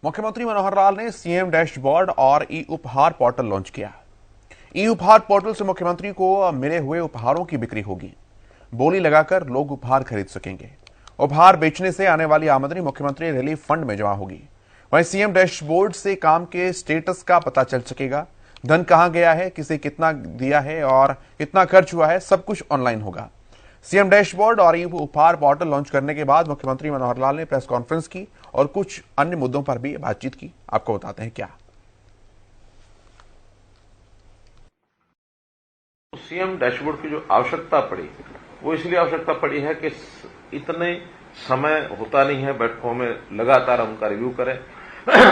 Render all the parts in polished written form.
मुख्यमंत्री मनोहर लाल ने CM dashboard और ई उपहार पोर्टल लॉन्च किया। ई उपहार पोर्टल से मुख्यमंत्री को मिले हुए उपहारों की बिक्री होगी। बोली लगाकर लोग उपहार खरीद सकेंगे। उपहार बेचने से आने वाली आमदनी मुख्यमंत्री रिलीफ फंड में जमा होगी। वहीं सीएम डैशबोर्ड से काम के स्टेटस का पता चल सकेगा। धन कहां गया है, किसे कितना दिया है और कितना खर्च हुआ है, सब कुछ ऑनलाइन होगा। सीएम डैशबोर्ड और ई उपहार पोर्टल लॉन्च करने के बाद मुख्यमंत्री मनोहर लाल ने प्रेस कॉन्फ्रेंस की और कुछ अन्य मुद्दों पर भी बातचीत की। आपको बताते हैं क्या। सीएम डैशबोर्ड की जो आवश्यकता पड़ी वो इसलिए आवश्यकता पड़ी है कि इतने समय होता नहीं है बैठकों में लगातार उनका रिव्यू करें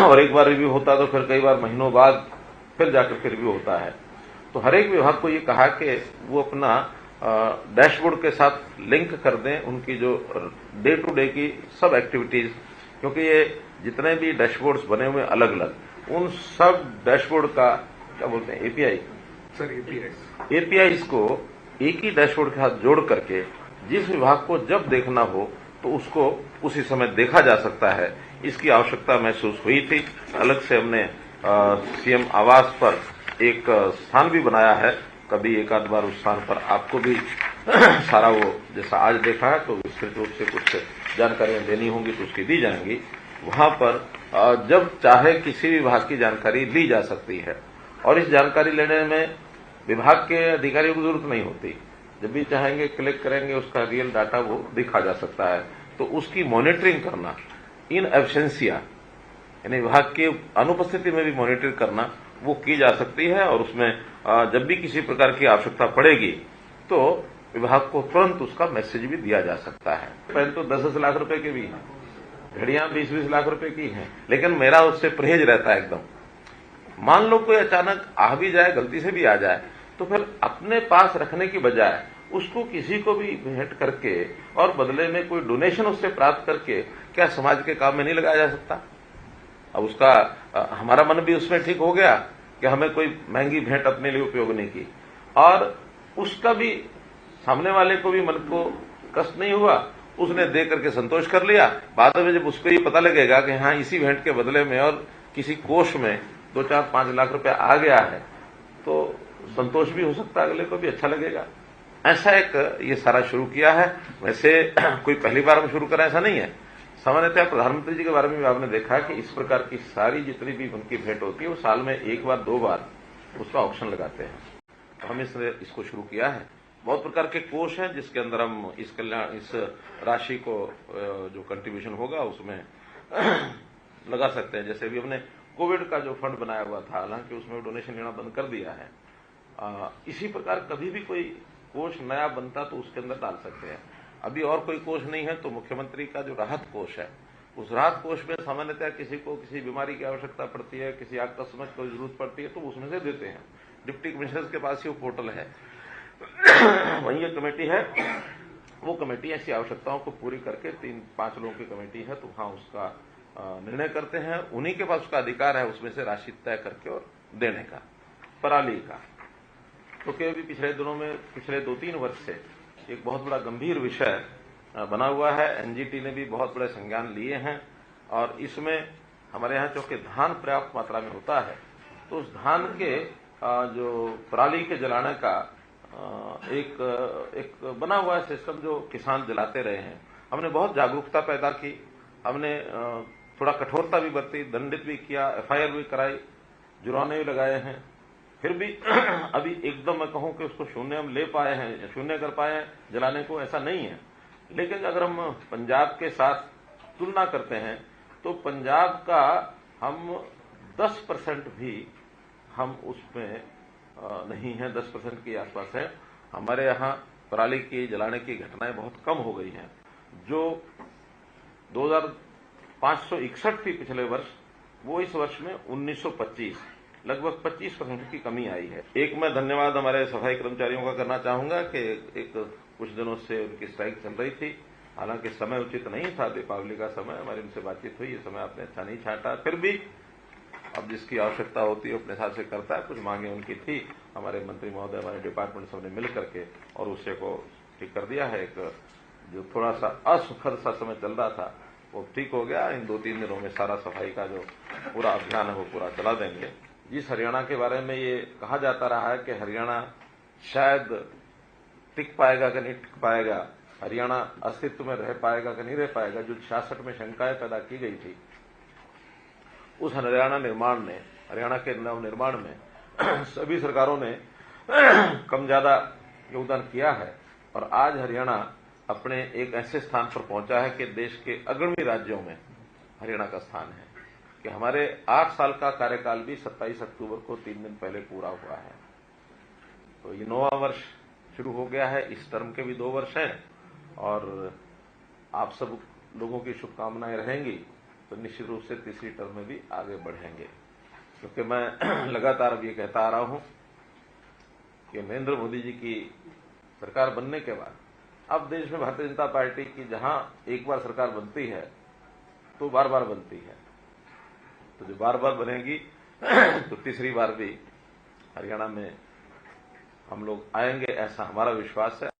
और एक बार रिव्यू होता तो फिर कई बार महीनों बाद फिर जाकर के रिव्यू होता है। तो हर एक विभाग को ये कहा कि वो अपना डैशबोर्ड के साथ लिंक कर दें उनकी जो डे टू डे की सब एक्टिविटीज, क्योंकि ये जितने भी डैशबोर्ड्स बने हुए अलग अलग उन सब डैशबोर्ड का क्या बोलते हैं एपीआई को एक ही डैशबोर्ड के साथ जोड़ करके जिस विभाग को जब देखना हो तो उसको उसी समय देखा जा सकता है। इसकी आवश्यकता महसूस हुई थी। अलग से हमने सीएम आवास पर एक स्थान भी बनाया है। कभी एक आध बार उस स्थान पर आपको भी सारा वो जैसा आज देखा है तो विस्तृत रूप से कुछ जानकारियां देनी होंगी तो उसकी दी जाएंगी। वहां पर जब चाहे किसी विभाग की जानकारी ली जा सकती है और इस जानकारी लेने में विभाग के अधिकारियों की जरूरत नहीं होती। जब भी चाहेंगे क्लिक करेंगे, उसका रियल डाटा वो दिखा जा सकता है। तो उसकी मॉनिटरिंग करना इन एब्सेंसिया यानी विभाग की अनुपस्थिति में भी मॉनिटरिंग करना वो की जा सकती है और उसमें जब भी किसी प्रकार की आवश्यकता पड़ेगी तो विभाग को तुरंत उसका मैसेज भी दिया जा सकता है। पहले तो 10-10 लाख रुपए के भी हैं, घड़ियां 20-20 लाख रुपए की हैं, लेकिन मेरा उससे परहेज रहता है एकदम। मान लो कोई अचानक आ भी जाए, गलती से भी आ जाए, तो फिर अपने पास रखने की बजाय उसको किसी को भी भेंट करके और बदले में कोई डोनेशन उससे प्राप्त करके क्या समाज के काम में नहीं लगाया जा सकता। अब उसका हमारा मन भी उसमें ठीक हो गया कि हमें कोई महंगी भेंट अपने लिए उपयोग नहीं की और उसका भी सामने वाले को भी मन को कष्ट नहीं हुआ, उसने दे करके संतोष कर लिया। बाद में जब उसको ये पता लगेगा कि हाँ इसी भेंट के बदले में और किसी कोष में 2-4-5 लाख रुपया आ गया है तो संतोष भी हो सकता है, अगले को भी अच्छा लगेगा। ऐसा एक ये सारा शुरू किया है। वैसे कोई पहली बार हम शुरू करें ऐसा नहीं है। सामान्यतः प्रधानमंत्री जी के बारे में भी आपने देखा कि इस प्रकार की सारी जितनी भी उनकी भेंट होती है वो साल में एक बार 2 बार उसका ऑक्शन लगाते हैं। तो हम इसको शुरू किया है। बहुत प्रकार के कोष हैं जिसके अंदर हम इस राशि को जो कंट्रीब्यूशन होगा उसमें लगा सकते हैं। जैसे अभी हमने कोविड का जो फंड बनाया हुआ था, हालांकि उसमें डोनेशन लेना बंद कर दिया है। इसी प्रकार कभी भी कोई कोष नया बनता तो उसके अंदर डाल सकते हैं। अभी और कोई कोष नहीं है तो मुख्यमंत्री का जो राहत कोष है उस राहत कोष में सामान्यतः किसी को किसी बीमारी की आवश्यकता पड़ती है, किसी आकस्मिक कोई जरूरत पड़ती है तो उसमें से देते हैं। डिप्टी कमिश्नर के पास ही वो पोर्टल है, वहीं ये कमेटी है। वो कमेटी ऐसी आवश्यकताओं को पूरी करके 3-5 लोगों की कमेटी है तो वहां उसका निर्णय करते हैं। उन्हीं के पास उसका अधिकार है उसमें से राशि तय करके और देने का। पराली का क्योंकि अभी पिछले दिनों में पिछले 2-3 वर्ष से एक बहुत बड़ा गंभीर विषय बना हुआ है। एनजीटी ने भी बहुत बड़े संज्ञान लिए हैं और इसमें हमारे यहाँ चूंकि धान पर्याप्त मात्रा में होता है तो उस धान के जो पराली के जलाने का एक बना हुआ है सिस्टम जो किसान जलाते रहे हैं। हमने बहुत जागरूकता पैदा की, हमने थोड़ा कठोरता भी बरती, दंडित भी किया, एफआईआर भी कराई, जुर्माने भी लगाए हैं। फिर भी अभी एकदम मैं कहूं कि उसको शून्य हम ले पाए हैं, शून्य कर पाए हैं जलाने को, ऐसा नहीं है। लेकिन अगर हम पंजाब के साथ तुलना करते हैं तो पंजाब का हम 10% भी हम उसमें नहीं है, 10% के आसपास है। हमारे यहाँ पराली की जलाने की घटनाएं बहुत कम हो गई हैं। जो 2561 थी पिछले वर्ष, वो इस वर्ष में 1925, लगभग 25% की कमी आई है। एक मैं धन्यवाद हमारे सफाई कर्मचारियों का करना चाहूंगा कि एक कुछ दिनों से उनकी स्ट्राइक चल रही थी, हालांकि समय उचित नहीं था, दीपावली का समय, हमारी उनसे बातचीत हुई, ये समय आपने अच्छा नहीं छांटा। फिर भी अब जिसकी आवश्यकता होती है अपने हिसाब से करता है। कुछ मांगे उनकी थी, हमारे मंत्री महोदय, हमारे डिपार्टमेंट सबने मिल करके और उससे को ठीक कर दिया है। एक जो थोड़ा सा असुखद सा समय चल रहा था वो ठीक हो गया। इन 2-3 दिनों में सारा सफाई का जो पूरा अभियान है वो पूरा चला देंगे। जिस हरियाणा के बारे में ये कहा जाता रहा है कि हरियाणा शायद टिक पाएगा कि नहीं टिक पाएगा, हरियाणा अस्तित्व में रह पाएगा कि नहीं रह पाएगा, जो 66 में शंकाएं पैदा की गई थी, उस हरियाणा के नवनिर्माण में सभी सरकारों ने कम ज्यादा योगदान किया है। और आज हरियाणा अपने एक ऐसे स्थान पर पहुंचा है कि देश के अग्रणी राज्यों में हरियाणा का स्थान है कि हमारे 8 साल का कार्यकाल भी 27 अक्टूबर को 3 दिन पहले पूरा हुआ है। तो ये 9वां वर्ष शुरू हो गया है। इस टर्म के भी 2 वर्ष हैं और आप सब लोगों की शुभकामनाएं रहेंगी तो निश्चित रूप से तीसरी टर्म में भी आगे बढ़ेंगे। क्योंकि मैं लगातार अब ये कहता आ रहा हूं कि नरेंद्र मोदी जी की सरकार बनने के बाद अब देश में भारतीय जनता पार्टी की जहां एक बार सरकार बनती है तो बार बार बनती है, तो जो बार बार बनेगी तो तीसरी बार भी हरियाणा में हम लोग आएंगे, ऐसा हमारा विश्वास है।